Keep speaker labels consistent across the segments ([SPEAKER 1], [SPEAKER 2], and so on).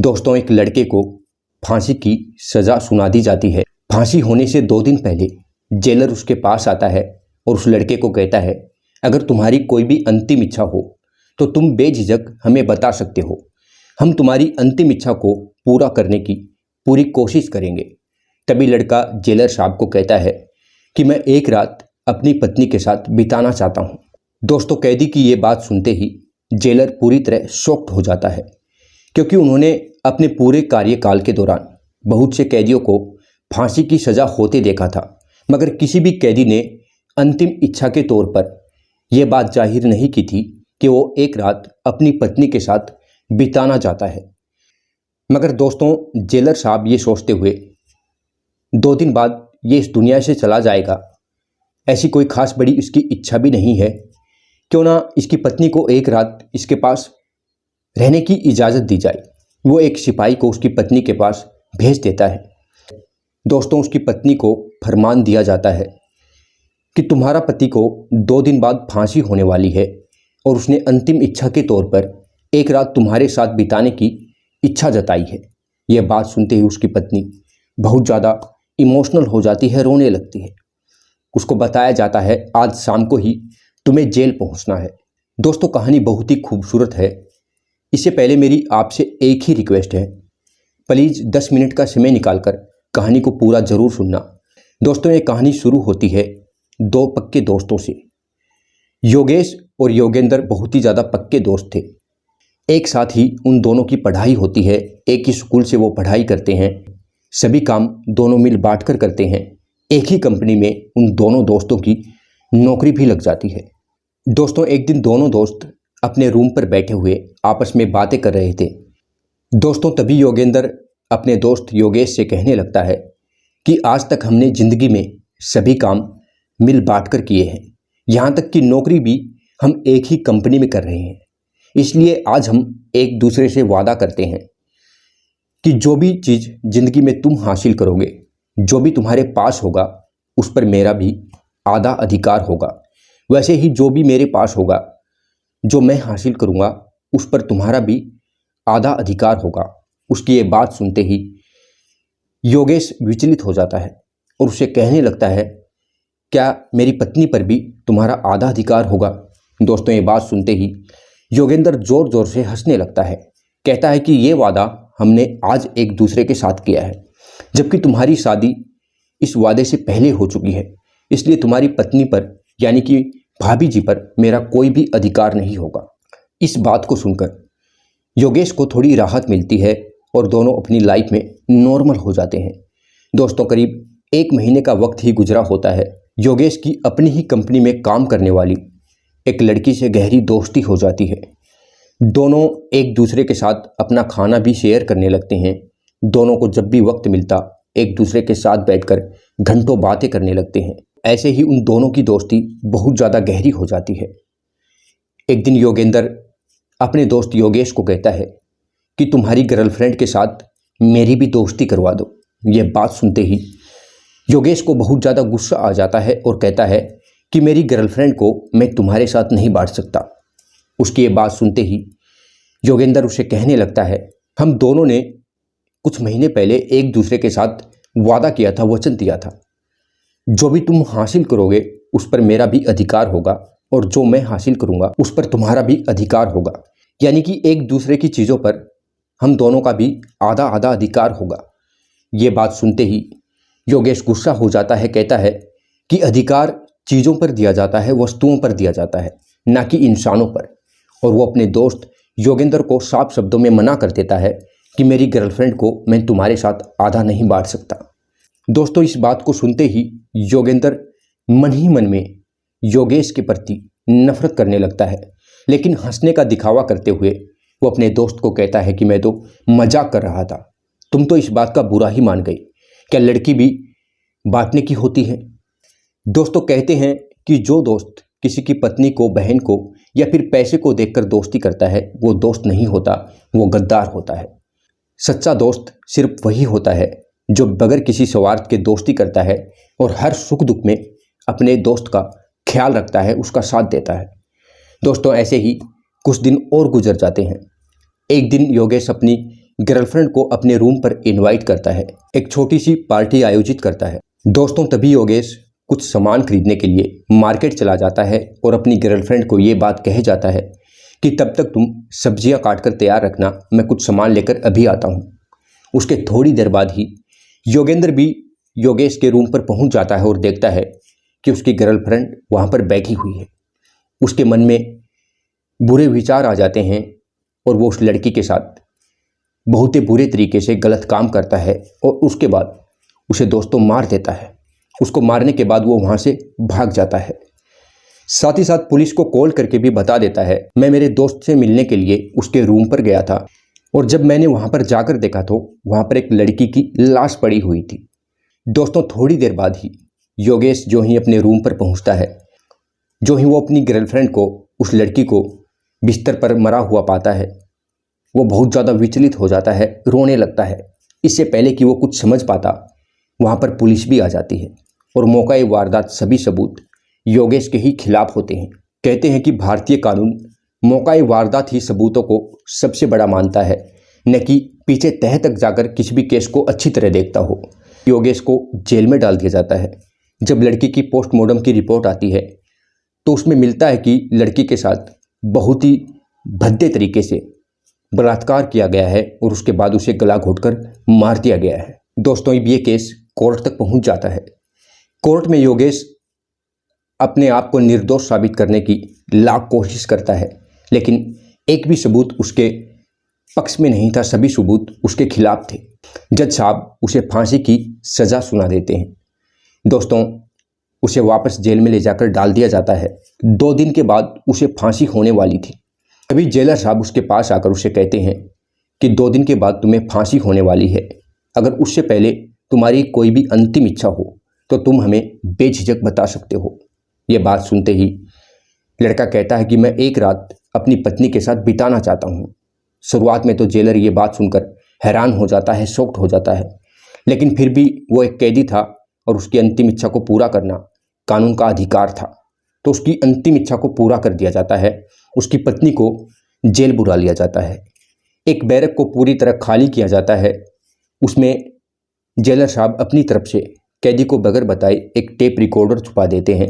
[SPEAKER 1] दोस्तों, एक लड़के को फांसी की सज़ा सुना दी जाती है। फांसी होने से 2 दिन पहले जेलर उसके पास आता है और उस लड़के को कहता है, अगर तुम्हारी कोई भी अंतिम इच्छा हो तो तुम बेझिझक हमें बता सकते हो। हम तुम्हारी अंतिम इच्छा को पूरा करने की पूरी कोशिश करेंगे। तभी लड़का जेलर साहब को कहता है कि मैं एक रात अपनी पत्नी के साथ बिताना चाहता हूँ। दोस्तों, कैदी की ये बात सुनते ही जेलर पूरी तरह शॉक्ड हो जाता है, क्योंकि उन्होंने अपने पूरे कार्यकाल के दौरान बहुत से कैदियों को फांसी की सज़ा होते देखा था, मगर किसी भी कैदी ने अंतिम इच्छा के तौर पर यह बात जाहिर नहीं की थी कि वो एक रात अपनी पत्नी के साथ बिताना चाहता है। मगर दोस्तों, जेलर साहब ये सोचते हुए 2 दिन बाद ये इस दुनिया से चला जाएगा, ऐसी कोई खास बड़ी इसकी इच्छा भी नहीं है, क्यों ना इसकी पत्नी को एक रात इसके पास रहने की इजाज़त दी जाए। वो एक सिपाही को उसकी पत्नी के पास भेज देता है। दोस्तों, उसकी पत्नी को फरमान दिया जाता है कि तुम्हारा पति को 2 दिन बाद फांसी होने वाली है और उसने अंतिम इच्छा के तौर पर एक रात तुम्हारे साथ बिताने की इच्छा जताई है। यह बात सुनते ही उसकी पत्नी बहुत ज़्यादा इमोशनल हो जाती है, रोने लगती है। उसको बताया जाता है, आज शाम को ही तुम्हें जेल पहुंचना है। दोस्तों, कहानी बहुत ही खूबसूरत है। इससे पहले मेरी आपसे एक ही रिक्वेस्ट है, प्लीज़ 10 मिनट का समय निकालकर कहानी को पूरा ज़रूर सुनना। दोस्तों, ये कहानी शुरू होती है 2 पक्के दोस्तों से। योगेश और योगेंद्र बहुत ही ज़्यादा पक्के दोस्त थे। एक साथ ही उन दोनों की पढ़ाई होती है, एक ही स्कूल से वो पढ़ाई करते हैं, सभी काम दोनों मिल बांट कर करते हैं। एक ही कंपनी में उन दोनों दोस्तों की नौकरी भी लग जाती है। दोस्तों, एक दिन दोनों दोस्त अपने रूम पर बैठे हुए आपस में बातें कर रहे थे। दोस्तों, तभी योगेंद्र अपने दोस्त योगेश से कहने लगता है कि आज तक हमने ज़िंदगी में सभी काम मिल बांट कर किए हैं, यहाँ तक कि नौकरी भी हम एक ही कंपनी में कर रहे हैं। इसलिए आज हम एक दूसरे से वादा करते हैं कि जो भी चीज़ ज़िंदगी में तुम हासिल करोगे, जो भी तुम्हारे पास होगा, उस पर मेरा भी आधा अधिकार होगा। वैसे ही जो भी मेरे पास होगा, जो मैं हासिल करूँगा, उस पर तुम्हारा भी आधा अधिकार होगा। उसकी ये बात सुनते ही योगेश विचलित हो जाता है और उसे कहने लगता है, क्या मेरी पत्नी पर भी तुम्हारा आधा अधिकार होगा? दोस्तों, ये बात सुनते ही योगेंद्र ज़ोर ज़ोर से हंसने लगता है। कहता है कि ये वादा हमने आज एक दूसरे के साथ किया है, जबकि तुम्हारी शादी इस वादे से पहले हो चुकी है। इसलिए तुम्हारी पत्नी पर, यानी कि भाभी जी पर, मेरा कोई भी अधिकार नहीं होगा। इस बात को सुनकर योगेश को थोड़ी राहत मिलती है और दोनों अपनी लाइफ में नॉर्मल हो जाते हैं। दोस्तों, करीब 1 महीने का वक्त ही गुजरा होता है। योगेश की अपनी ही कंपनी में काम करने वाली एक लड़की से गहरी दोस्ती हो जाती है। दोनों एक दूसरे के साथ अपना खाना भी शेयर करने लगते हैं। दोनों को जब भी वक्त मिलता, एक दूसरे के साथ बैठकर घंटों बातें करने लगते हैं। ऐसे ही उन दोनों की दोस्ती बहुत ज़्यादा गहरी हो जाती है। एक दिन योगेंद्र अपने दोस्त योगेश को कहता है कि तुम्हारी गर्लफ्रेंड के साथ मेरी भी दोस्ती करवा दो। यह बात सुनते ही योगेश को बहुत ज़्यादा गुस्सा आ जाता है और कहता है कि मेरी गर्लफ्रेंड को मैं तुम्हारे साथ नहीं बांट सकता। उसकी ये बात सुनते ही योगेंद्र उसे कहने लगता है, हम दोनों ने कुछ महीने पहले एक दूसरे के साथ वादा किया था, वचन दिया था, जो भी तुम हासिल करोगे उस पर मेरा भी अधिकार होगा और जो मैं हासिल करूँगा उस पर तुम्हारा भी अधिकार होगा। यानी कि एक दूसरे की चीज़ों पर हम दोनों का भी आधा आधा अधिकार होगा। ये बात सुनते ही योगेश गुस्सा हो जाता है। कहता है कि अधिकार चीज़ों पर दिया जाता है, वस्तुओं पर दिया जाता है, ना कि इंसानों पर। और वो अपने दोस्त योगेंद्र को साफ शब्दों में मना कर देता है कि मेरी गर्लफ्रेंड को मैं तुम्हारे साथ आधा नहीं बांट सकता। दोस्तों, इस बात को सुनते ही योगेंद्र मन ही मन में योगेश के प्रति नफरत करने लगता है, लेकिन हंसने का दिखावा करते हुए वो अपने दोस्त को कहता है कि मैं तो मजाक कर रहा था, तुम तो इस बात का बुरा ही मान गई। क्या लड़की भी बांटने की होती है? दोस्तों, कहते हैं कि जो दोस्त किसी की पत्नी को, बहन को या फिर पैसे को देखकर दोस्ती करता है, वो दोस्त नहीं होता, वो गद्दार होता है। सच्चा दोस्त सिर्फ वही होता है जो बगैर किसी स्वार्थ के दोस्ती करता है और हर सुख दुख में अपने दोस्त का ख्याल रखता है, उसका साथ देता है। दोस्तों, ऐसे ही कुछ दिन और गुजर जाते हैं। एक दिन योगेश अपनी गर्लफ्रेंड को अपने रूम पर इनवाइट करता है, एक छोटी सी पार्टी आयोजित करता है। दोस्तों तभी योगेश कुछ सामान खरीदने के लिए मार्केट चला जाता है और अपनी गर्लफ्रेंड को ये बात कह जाता है कि तब तक तुम सब्जियां काट कर तैयार रखना, मैं कुछ सामान लेकर अभी आता हूँ। उसके थोड़ी देर बाद ही योगेंद्र भी योगेश के रूम पर पहुंच जाता है और देखता है कि उसकी गर्लफ्रेंड वहां पर बैठी हुई है। उसके मन में बुरे विचार आ जाते हैं और वो उस लड़की के साथ बहुत ही बुरे तरीके से गलत काम करता है और उसके बाद उसे दोस्तों मार देता है। उसको मारने के बाद वो वहाँ से भाग जाता है। साथ ही साथ पुलिस को कॉल करके भी बता देता है, मैं मेरे दोस्त से मिलने के लिए उसके रूम पर गया था और जब मैंने वहाँ पर जाकर देखा तो वहाँ पर एक लड़की की लाश पड़ी हुई थी। दोस्तों थोड़ी देर बाद ही योगेश जो ही अपने रूम पर पहुँचता है, जो ही वो अपनी गर्लफ्रेंड को, उस लड़की को बिस्तर पर मरा हुआ पाता है, वो बहुत ज़्यादा विचलित हो जाता है, रोने लगता है। इससे पहले कि वो कुछ समझ पाता वहाँ पर पुलिस भी आ जाती है और मौका वारदात सभी सबूत योगेश के ही खिलाफ होते हैं। कहते हैं कि भारतीय कानून मौका वारदात ही सबूतों को सबसे बड़ा मानता है, न कि पीछे तह तक जाकर किसी भी केस को अच्छी तरह देखता हो। योगेश को जेल में डाल दिया जाता है। जब लड़की की पोस्टमार्टम की रिपोर्ट आती है तो उसमें मिलता है कि लड़की के साथ बहुत ही भद्दे तरीके से बलात्कार किया गया है और उसके बाद उसे गला घोंटकर मार दिया गया है। दोस्तों ये केस कोर्ट तक पहुंच जाता है। कोर्ट में योगेश अपने आप को निर्दोष साबित करने की लाख कोशिश करता है, लेकिन एक भी सबूत उसके पक्ष में नहीं था, सभी सबूत उसके खिलाफ थे। जज साहब उसे फांसी की सज़ा सुना देते हैं। दोस्तों उसे वापस जेल में ले जाकर डाल दिया जाता है। 2 दिन के बाद उसे फांसी होने वाली थी। अभी जेलर साहब उसके पास आकर उसे कहते हैं कि 2 दिन के बाद तुम्हें फांसी होने वाली है, अगर उससे पहले तुम्हारी कोई भी अंतिम इच्छा हो तो तुम हमें बेझिझक बता सकते हो। ये बात सुनते ही लड़का कहता है कि मैं एक रात अपनी पत्नी के साथ बिताना चाहता हूँ। शुरुआत में तो जेलर ये बात सुनकर हैरान हो जाता है, शॉक्ड हो जाता है, लेकिन फिर भी वो एक कैदी था और उसकी अंतिम इच्छा को पूरा करना कानून का अधिकार था, तो उसकी अंतिम इच्छा को पूरा कर दिया जाता है। उसकी पत्नी को जेल बुला लिया जाता है। एक बैरक को पूरी तरह खाली किया जाता है। उसमें जेलर साहब अपनी तरफ से कैदी को बगैर बताए एक टेप रिकॉर्डर छुपा देते हैं।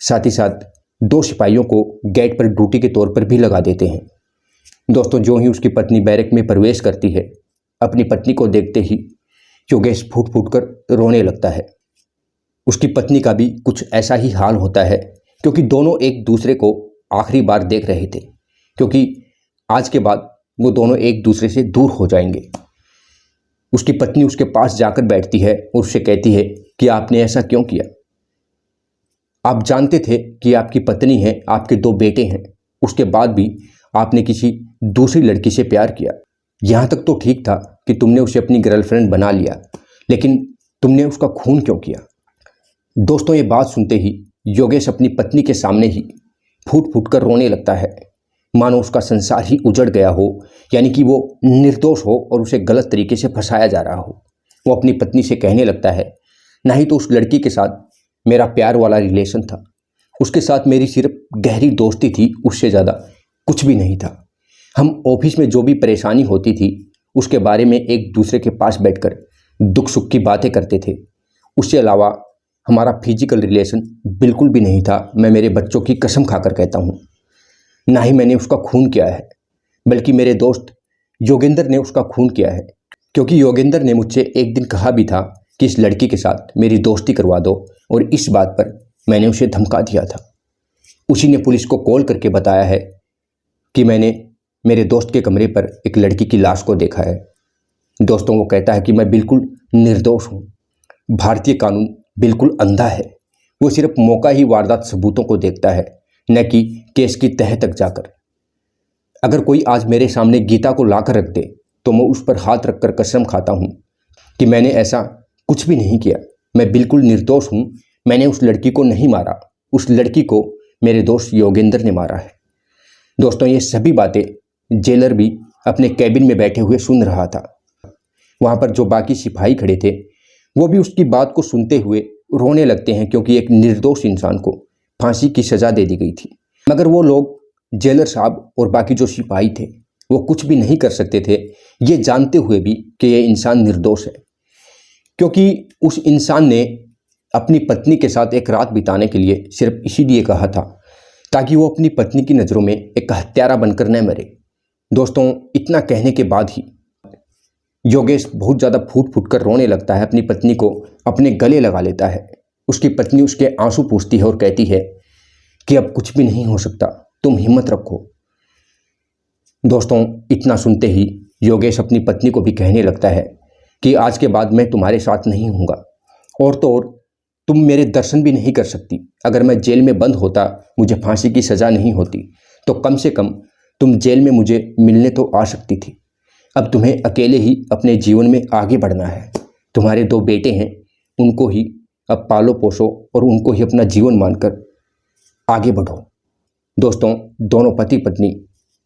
[SPEAKER 1] साथ ही साथ 2 सिपाहियों को गेट पर ड्यूटी के तौर पर भी लगा देते हैं। दोस्तों जो ही उसकी पत्नी बैरक में प्रवेश करती है, अपनी पत्नी को देखते ही योगेश फूट फूट कर रोने लगता है। उसकी पत्नी का भी कुछ ऐसा ही हाल होता है, क्योंकि दोनों एक दूसरे को आखिरी बार देख रहे थे, क्योंकि आज के बाद वो दोनों एक दूसरे से दूर हो जाएंगे। उसकी पत्नी उसके पास जाकर बैठती है और उससे कहती है कि आपने ऐसा क्यों किया? आप जानते थे कि आपकी पत्नी है, आपके 2 बेटे हैं, उसके बाद भी आपने किसी दूसरी लड़की से प्यार किया। यहाँ तक तो ठीक था कि तुमने उसे अपनी गर्लफ्रेंड बना लिया, लेकिन तुमने उसका खून क्यों किया? दोस्तों ये बात सुनते ही योगेश अपनी पत्नी के सामने ही फूट फूट कर रोने लगता है, मानो उसका संसार ही उजड़ गया हो, यानी कि वो निर्दोष हो और उसे गलत तरीके से फंसाया जा रहा हो। वो अपनी पत्नी से कहने लगता है, नहीं तो उस लड़की के साथ मेरा प्यार वाला रिलेशन था, उसके साथ मेरी सिर्फ गहरी दोस्ती थी, उससे ज़्यादा कुछ भी नहीं था। हम ऑफिस में जो भी परेशानी होती थी उसके बारे में एक दूसरे के पास बैठकर दुख सुख की बातें करते थे। उसके अलावा हमारा फिजिकल रिलेशन बिल्कुल भी नहीं था। मैं मेरे बच्चों की कसम खाकर कहता हूँ, ना ही मैंने उसका खून किया है, बल्कि मेरे दोस्त योगेंद्र ने उसका खून किया है, क्योंकि योगेंद्र ने मुझसे एक दिन कहा भी था कि इस लड़की के साथ मेरी दोस्ती करवा दो, और इस बात पर मैंने उसे धमका दिया था। उसी ने पुलिस को कॉल करके बताया है कि मैंने मेरे दोस्त के कमरे पर एक लड़की की लाश को देखा है। दोस्तों वो कहता है कि मैं बिल्कुल निर्दोष हूँ। भारतीय कानून बिल्कुल अंधा है, वो सिर्फ मौका ही वारदात सबूतों को देखता है, न कि केस की तह तक जाकर। अगर कोई आज मेरे सामने गीता को लाकर रख दे तो मैं उस पर हाथ रखकर कसम खाता हूँ कि मैंने ऐसा कुछ भी नहीं किया, मैं बिल्कुल निर्दोष हूँ। मैंने उस लड़की को नहीं मारा, उस लड़की को मेरे दोस्त योगेंद्र ने मारा है। दोस्तों ये सभी बातें जेलर भी अपने कैबिन में बैठे हुए सुन रहा था। वहाँ पर जो बाकी सिपाही खड़े थे वो भी उसकी बात को सुनते हुए रोने लगते हैं, क्योंकि एक निर्दोष इंसान को फांसी की सज़ा दे दी गई थी। मगर वो लोग, जेलर साहब और बाकी जो सिपाही थे, वो कुछ भी नहीं कर सकते थे, ये जानते हुए भी कि ये इंसान निर्दोष है, क्योंकि उस इंसान ने अपनी पत्नी के साथ एक रात बिताने के लिए सिर्फ इसीलिए कहा था ताकि वो अपनी पत्नी की नज़रों में एक हत्यारा बनकर न मरे। दोस्तों, इतना कहने के बाद ही योगेश बहुत ज़्यादा फूट फूट कर रोने लगता है, अपनी पत्नी को अपने गले लगा लेता है। उसकी पत्नी उसके आंसू पूछती है और कहती है कि अब कुछ भी नहीं हो सकता, तुम हिम्मत रखो। दोस्तों, इतना सुनते ही योगेश अपनी पत्नी को भी कहने लगता है कि आज के बाद मैं तुम्हारे साथ नहीं हूँगा, और तो और तुम मेरे दर्शन भी नहीं कर सकती। अगर मैं जेल में बंद होता, मुझे फांसी की सज़ा नहीं होती, तो कम से कम तुम जेल में मुझे मिलने तो आ सकती थी। अब तुम्हें अकेले ही अपने जीवन में आगे बढ़ना है। तुम्हारे 2 बेटे हैं, उनको ही अब पालो पोसो और उनको ही अपना जीवन मानकर आगे बढ़ो। दोस्तों, दोनों पति पत्नी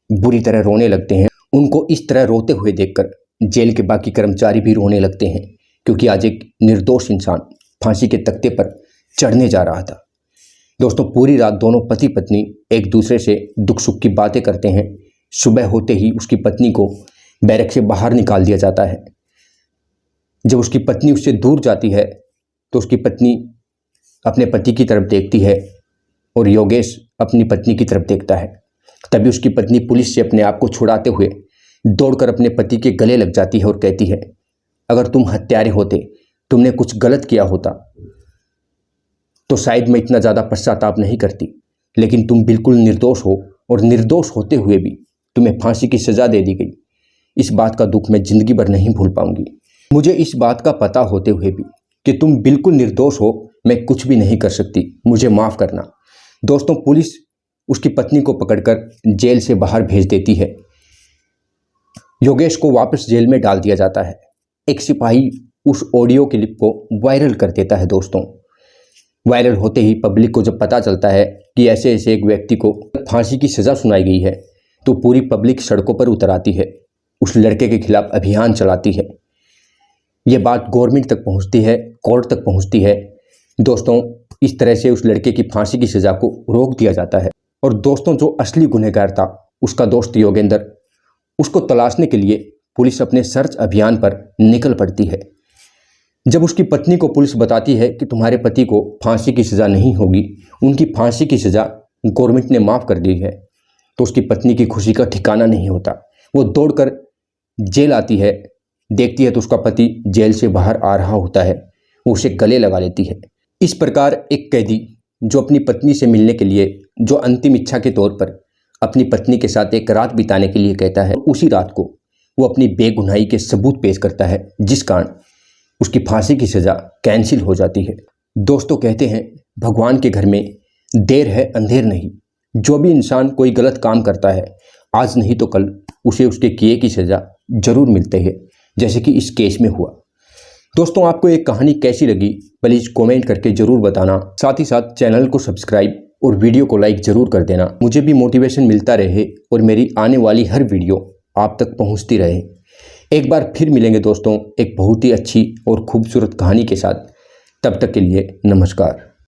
[SPEAKER 1] बुरी तरह रोने लगते हैं। उनको इस तरह रोते हुए देखकर जेल के बाकी कर्मचारी भी रोने लगते हैं, क्योंकि आज एक निर्दोष इंसान फांसी के तख्ते पर चढ़ने जा रहा था। दोस्तों, पूरी रात दोनों पति पत्नी एक दूसरे से दुख सुख की बातें करते हैं। सुबह होते ही उसकी पत्नी को बैरक से बाहर निकाल दिया जाता है। जब उसकी पत्नी उससे दूर जाती है तो उसकी पत्नी अपने पति की तरफ देखती है और योगेश अपनी पत्नी की तरफ देखता है। तभी उसकी पत्नी पुलिस से अपने आप को छुड़ाते हुए दौड़कर अपने पति के गले लग जाती है और कहती है, अगर तुम हत्यारे होते, तुमने कुछ गलत किया होता, तो शायद मैं इतना ज़्यादा पश्चाताप नहीं करती, लेकिन तुम बिल्कुल निर्दोष हो और निर्दोष होते हुए भी तुम्हें फांसी की सज़ा दे दी गई। इस बात का दुख मैं ज़िंदगी भर नहीं भूल पाऊंगी। मुझे इस बात का पता होते हुए भी कि तुम बिल्कुल निर्दोष हो, मैं कुछ भी नहीं कर सकती, मुझे माफ़ करना। दोस्तों, पुलिस उसकी पत्नी को पकड़कर जेल से बाहर भेज देती है। योगेश को वापस जेल में डाल दिया जाता है। एक सिपाही उस ऑडियो क्लिप को वायरल कर देता है। दोस्तों, वायरल होते ही पब्लिक को जब पता चलता है कि ऐसे ऐसे एक व्यक्ति को फांसी की सज़ा सुनाई गई है, तो पूरी पब्लिक सड़कों पर उतर आती है, उस लड़के के खिलाफ अभियान चलाती है। ये बात गवर्नमेंट तक पहुंचती है, कोर्ट तक पहुंचती है। दोस्तों, इस तरह से उस लड़के की फांसी की सज़ा को रोक दिया जाता है। और दोस्तों, जो असली गुनहगार था, उसका दोस्त योगेंद्र, उसको तलाशने के लिए पुलिस अपने सर्च अभियान पर निकल पड़ती है। जब उसकी पत्नी को पुलिस बताती है कि तुम्हारे पति को फांसी की सज़ा नहीं होगी, उनकी फांसी की सज़ा गवर्नमेंट ने माफ़ कर दी है, तो उसकी पत्नी की खुशी का ठिकाना नहीं होता। वो दौड़कर जेल आती है, देखती है तो उसका पति जेल से बाहर आ रहा होता है। वो उसे गले लगा लेती है। इस प्रकार एक कैदी जो अपनी पत्नी से मिलने के लिए, जो अंतिम इच्छा के तौर पर अपनी पत्नी के साथ एक रात बिताने के लिए कहता है, उसी रात को वो अपनी बेगुनाही के सबूत पेश करता है, जिस कारण उसकी फांसी की सज़ा कैंसिल हो जाती है। दोस्तों, कहते हैं भगवान के घर में देर है अंधेर नहीं। जो भी इंसान कोई गलत काम करता है, आज नहीं तो कल उसे उसके किए की सज़ा जरूर मिलती है, जैसे कि इस केस में हुआ। दोस्तों, आपको ये कहानी कैसी लगी प्लीज़ कमेंट करके ज़रूर बताना। साथ ही साथ चैनल को सब्सक्राइब और वीडियो को लाइक ज़रूर कर देना, मुझे भी मोटिवेशन मिलता रहे और मेरी आने वाली हर वीडियो आप तक पहुंचती रहे। एक बार फिर मिलेंगे दोस्तों एक बहुत ही अच्छी और खूबसूरत कहानी के साथ। तब तक के लिए नमस्कार।